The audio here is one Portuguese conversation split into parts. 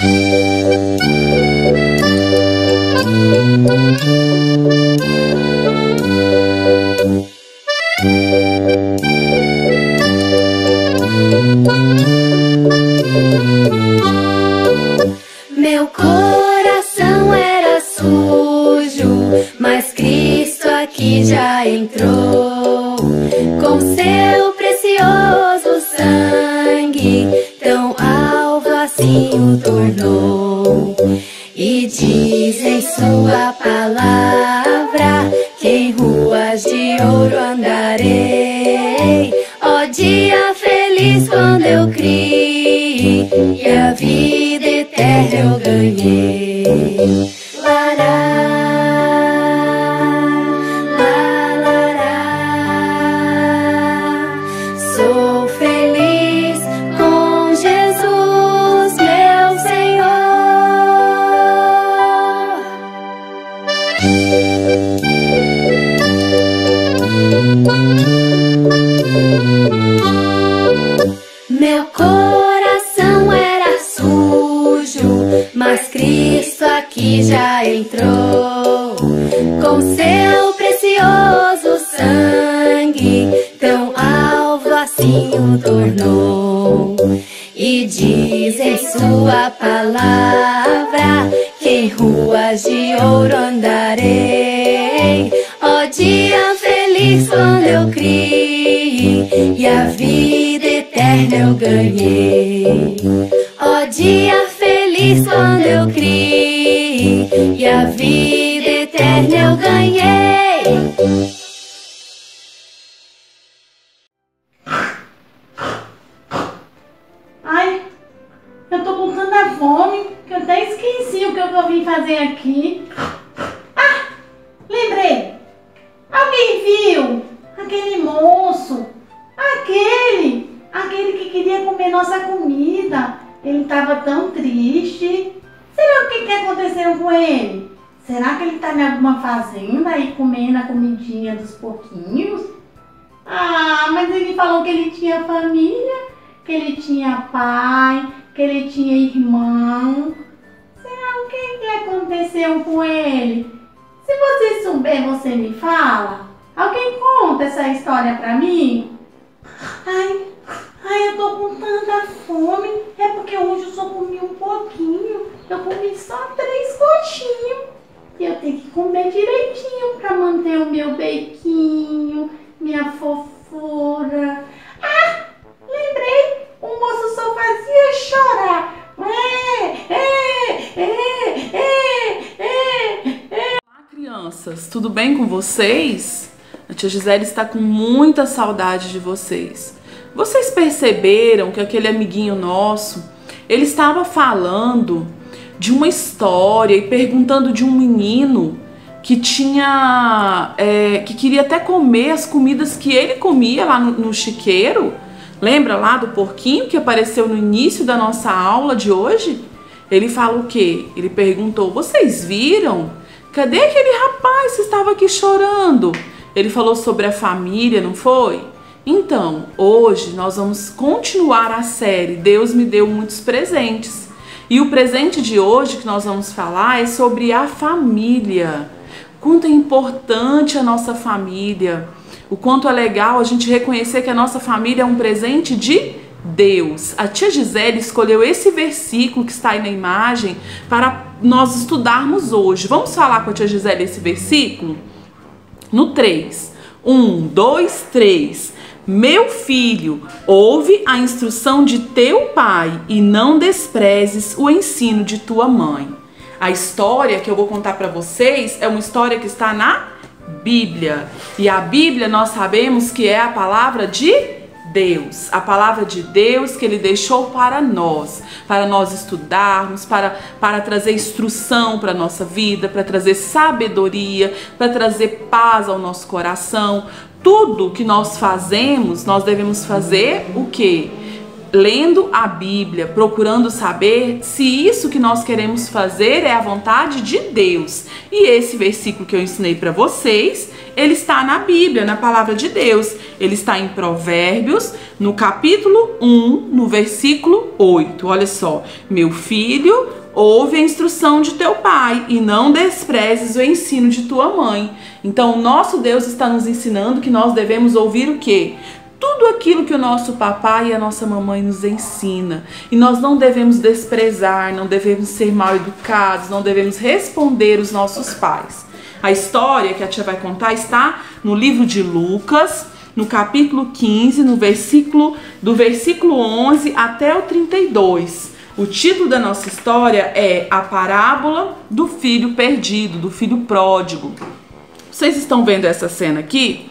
Meu coração era sujo, mas Cristo aqui já entrou. Com seu precioso sangue, tão alvo assim o tornou. E diz em sua palavra que em ruas de ouro andarei. Ó dia feliz quando eu criei, e a vida eterna eu ganhei. Lará, sou feliz com Jesus, meu Senhor. Meu coração era sujo, mas Cristo aqui já entrou. Com seu precioso sangue, tão alvo assim o tornou. E diz em sua palavra que em ruas de ouro andarei. Ó dia feliz quando eu criei, e a vida eterna eu ganhei. Ó dia feliz quando eu criei, e a vida eterna eu ganhei. Ai, eu tô com tanta fome que eu até esqueci o que eu vim fazer aqui. Ah, lembrei. Alguém viu aquele moço? Aquele que queria comer nossa comida. Ele estava tão triste. Será o que aconteceu com ele? Será que ele está em alguma fazenda aí comendo a comidinha dos porquinhos? Ah, mas ele falou que ele tinha família, que ele tinha pai, que ele tinha irmão. Será o que aconteceu com ele? Se você souber, você me fala. Alguém conta essa história pra mim? Ai, eu tô com tanta fome. É porque hoje eu só comi um pouquinho. Eu comi só 3 gotinhos. E eu tenho que comer direitinho pra manter o meu bequinho, minha fofura. Ah, lembrei. O moço só fazia chorar. Olá, crianças. Tudo bem com vocês? A tia Gisele está com muita saudade de vocês. Vocês perceberam que aquele amiguinho nosso, ele estava falando de uma história e perguntando de um menino que queria até comer as comidas que ele comia lá no chiqueiro? Lembra lá do porquinho que apareceu no início da nossa aula de hoje? Ele fala o quê? Ele perguntou: vocês viram? Cadê aquele rapaz que estava aqui chorando? Ele falou sobre a família, não foi? Então, hoje nós vamos continuar a série Deus me deu muitos presentes. E o presente de hoje que nós vamos falar é sobre a família. Quanto é importante a nossa família. O quanto é legal a gente reconhecer que a nossa família é um presente de Deus. A tia Gisele escolheu esse versículo que está aí na imagem para nós estudarmos hoje. Vamos falar com a tia Gisele esse versículo? No 3. 1, 2, 3. Meu filho, ouve a instrução de teu pai e não desprezes o ensino de tua mãe. A história que eu vou contar para vocês é uma história que está na Bíblia. E a Bíblia nós sabemos que é a palavra de Deus. A palavra de Deus que Ele deixou para nós estudarmos, para trazer instrução para a nossa vida, para trazer sabedoria, para trazer paz ao nosso coração. Tudo que nós fazemos, nós devemos fazer o quê? Lendo a Bíblia, procurando saber se isso que nós queremos fazer é a vontade de Deus. E esse versículo que eu ensinei para vocês ele está na Bíblia, na palavra de Deus. Ele está em Provérbios, no capítulo 1, no versículo 8. Olha só, meu filho, ouve a instrução de teu pai e não desprezes o ensino de tua mãe. Então, o nosso Deus está nos ensinando que nós devemos ouvir o quê? Tudo aquilo que o nosso papai e a nossa mamãe nos ensina. E nós não devemos desprezar, não devemos ser mal educados, não devemos responder os nossos pais. A história que a tia vai contar está no livro de Lucas, no capítulo 15, do versículo 11 até o 32. O título da nossa história é A Parábola do Filho Perdido, do Filho Pródigo. Vocês estão vendo essa cena aqui?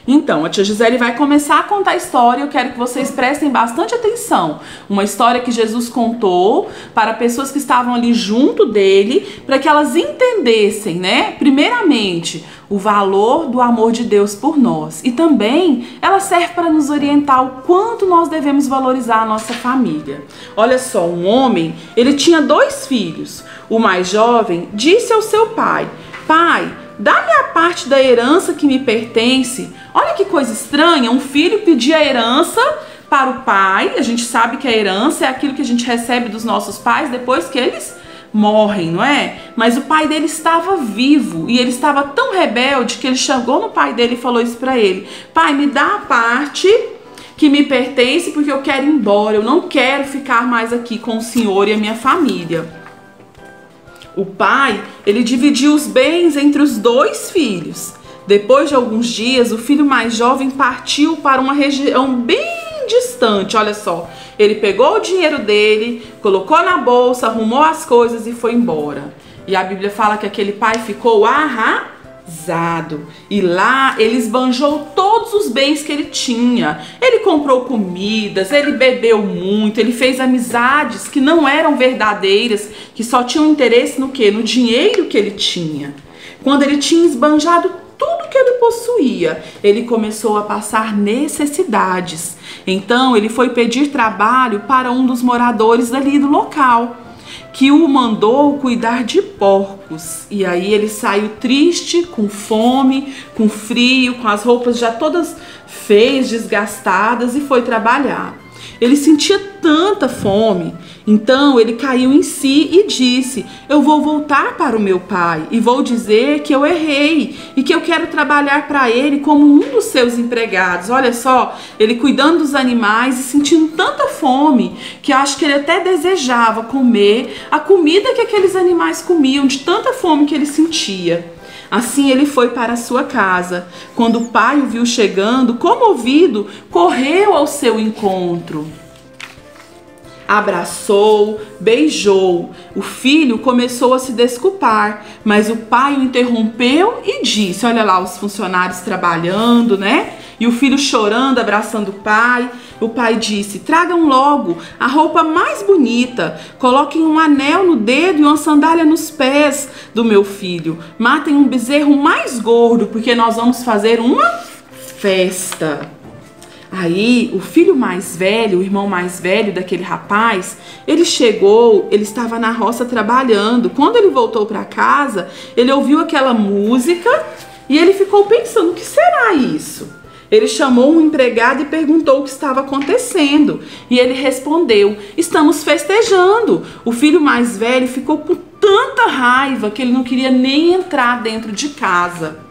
Então, a tia Gisele vai começar a contar a história. Eu quero que vocês prestem bastante atenção. Uma história que Jesus contou para pessoas que estavam ali junto dele, para que elas entendessem, né? Primeiramente, o valor do amor de Deus por nós. E também ela serve para nos orientar o quanto nós devemos valorizar a nossa família. Olha só, um homem, ele tinha 2 filhos. O mais jovem disse ao seu pai: pai, dá-me a parte da herança que me pertence. Olha que coisa estranha, um filho pedir a herança para o pai. A gente sabe que a herança é aquilo que a gente recebe dos nossos pais depois que eles morrem, não é? Mas o pai dele estava vivo e ele estava tão rebelde que ele chegou no pai dele e falou isso para ele: pai, me dá a parte que me pertence porque eu quero ir embora, eu não quero ficar mais aqui com o senhor e a minha família. O pai, ele dividiu os bens entre os 2 filhos. Depois de alguns dias, o filho mais jovem partiu para uma região bem distante. Olha só, ele pegou o dinheiro dele, colocou na bolsa, arrumou as coisas e foi embora. E a Bíblia fala que aquele pai ficou arrasado. E lá ele esbanjou todos os bens que ele tinha. Ele comprou comidas, ele bebeu muito, ele fez amizades que não eram verdadeiras, que só tinham interesse no quê? No dinheiro que ele tinha. Quando ele tinha esbanjado tudo que ele possuía, ele começou a passar necessidades. Então ele foi pedir trabalho para um dos moradores ali do local, que o mandou cuidar de porcos. E aí ele saiu triste, com fome, com frio, com as roupas já todas feias, desgastadas, e foi trabalhar. Ele sentia tanta fome, então ele caiu em si e disse: eu vou voltar para o meu pai e vou dizer que eu errei e que eu quero trabalhar para ele como um dos seus empregados. Olha só, ele cuidando dos animais e sentindo tanta fome que acho que ele até desejava comer a comida que aqueles animais comiam, de tanta fome que ele sentia. Assim ele foi para a sua casa. Quando o pai o viu chegando, comovido, correu ao seu encontro. Abraçou, beijou. O filho começou a se desculpar, mas o pai o interrompeu e disse: olha lá os funcionários trabalhando, né? E o filho chorando, abraçando o pai. O pai disse: tragam logo a roupa mais bonita, coloquem um anel no dedo e uma sandália nos pés do meu filho. Matem um bezerro mais gordo, porque nós vamos fazer uma festa. Aí o filho mais velho, o irmão mais velho daquele rapaz, ele chegou, ele estava na roça trabalhando. Quando ele voltou para casa, ele ouviu aquela música e ele ficou pensando: o que será isso? Ele chamou um empregado e perguntou o que estava acontecendo. E ele respondeu: estamos festejando. O filho mais velho ficou com tanta raiva que ele não queria nem entrar dentro de casa.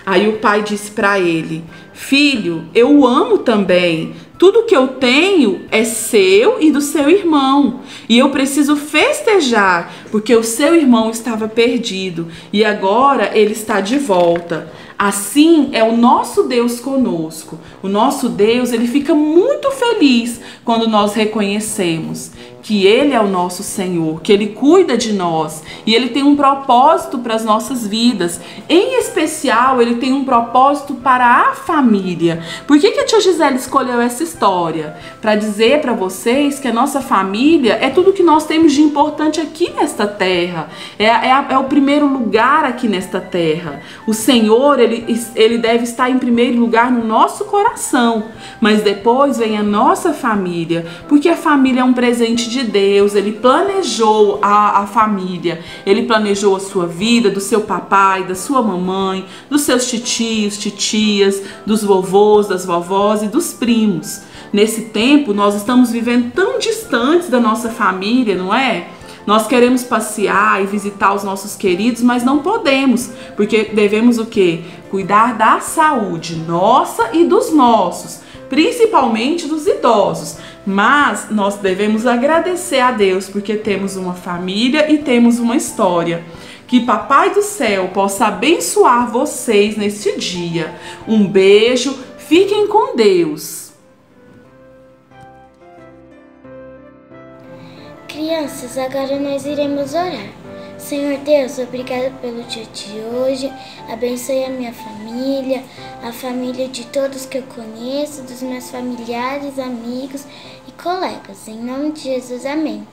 Aí o pai disse para ele: filho, eu o amo também. Tudo que eu tenho é seu e do seu irmão. E eu preciso festejar, porque o seu irmão estava perdido e agora ele está de volta. Assim é o nosso Deus conosco. O nosso Deus, ele fica muito feliz quando nós reconhecemos que Ele é o nosso Senhor, que Ele cuida de nós e Ele tem um propósito para as nossas vidas. Em especial, Ele tem um propósito para a família. Por que a tia Gisele escolheu essa essa história para dizer para vocês que a nossa família é tudo que nós temos de importante aqui nesta terra. É o primeiro lugar aqui nesta terra. O Senhor, ele deve estar em primeiro lugar no nosso coração, mas depois vem a nossa família, porque a família é um presente de Deus. Ele planejou a família, ele planejou a sua vida, do seu papai, da sua mamãe, dos seus titios, titias, dos vovôs, das vovós e dos primos. Nesse tempo, nós estamos vivendo tão distantes da nossa família, não é? Nós queremos passear e visitar os nossos queridos, mas não podemos, porque devemos o quê? Cuidar da saúde nossa e dos nossos, principalmente dos idosos. Mas nós devemos agradecer a Deus, porque temos uma família e temos uma história. Que Papai do Céu possa abençoar vocês neste dia. Um beijo, fiquem com Deus. Crianças, agora nós iremos orar. Senhor Deus, obrigada pelo dia de hoje. Abençoe a minha família, a família de todos que eu conheço, dos meus familiares, amigos e colegas. Em nome de Jesus, amém.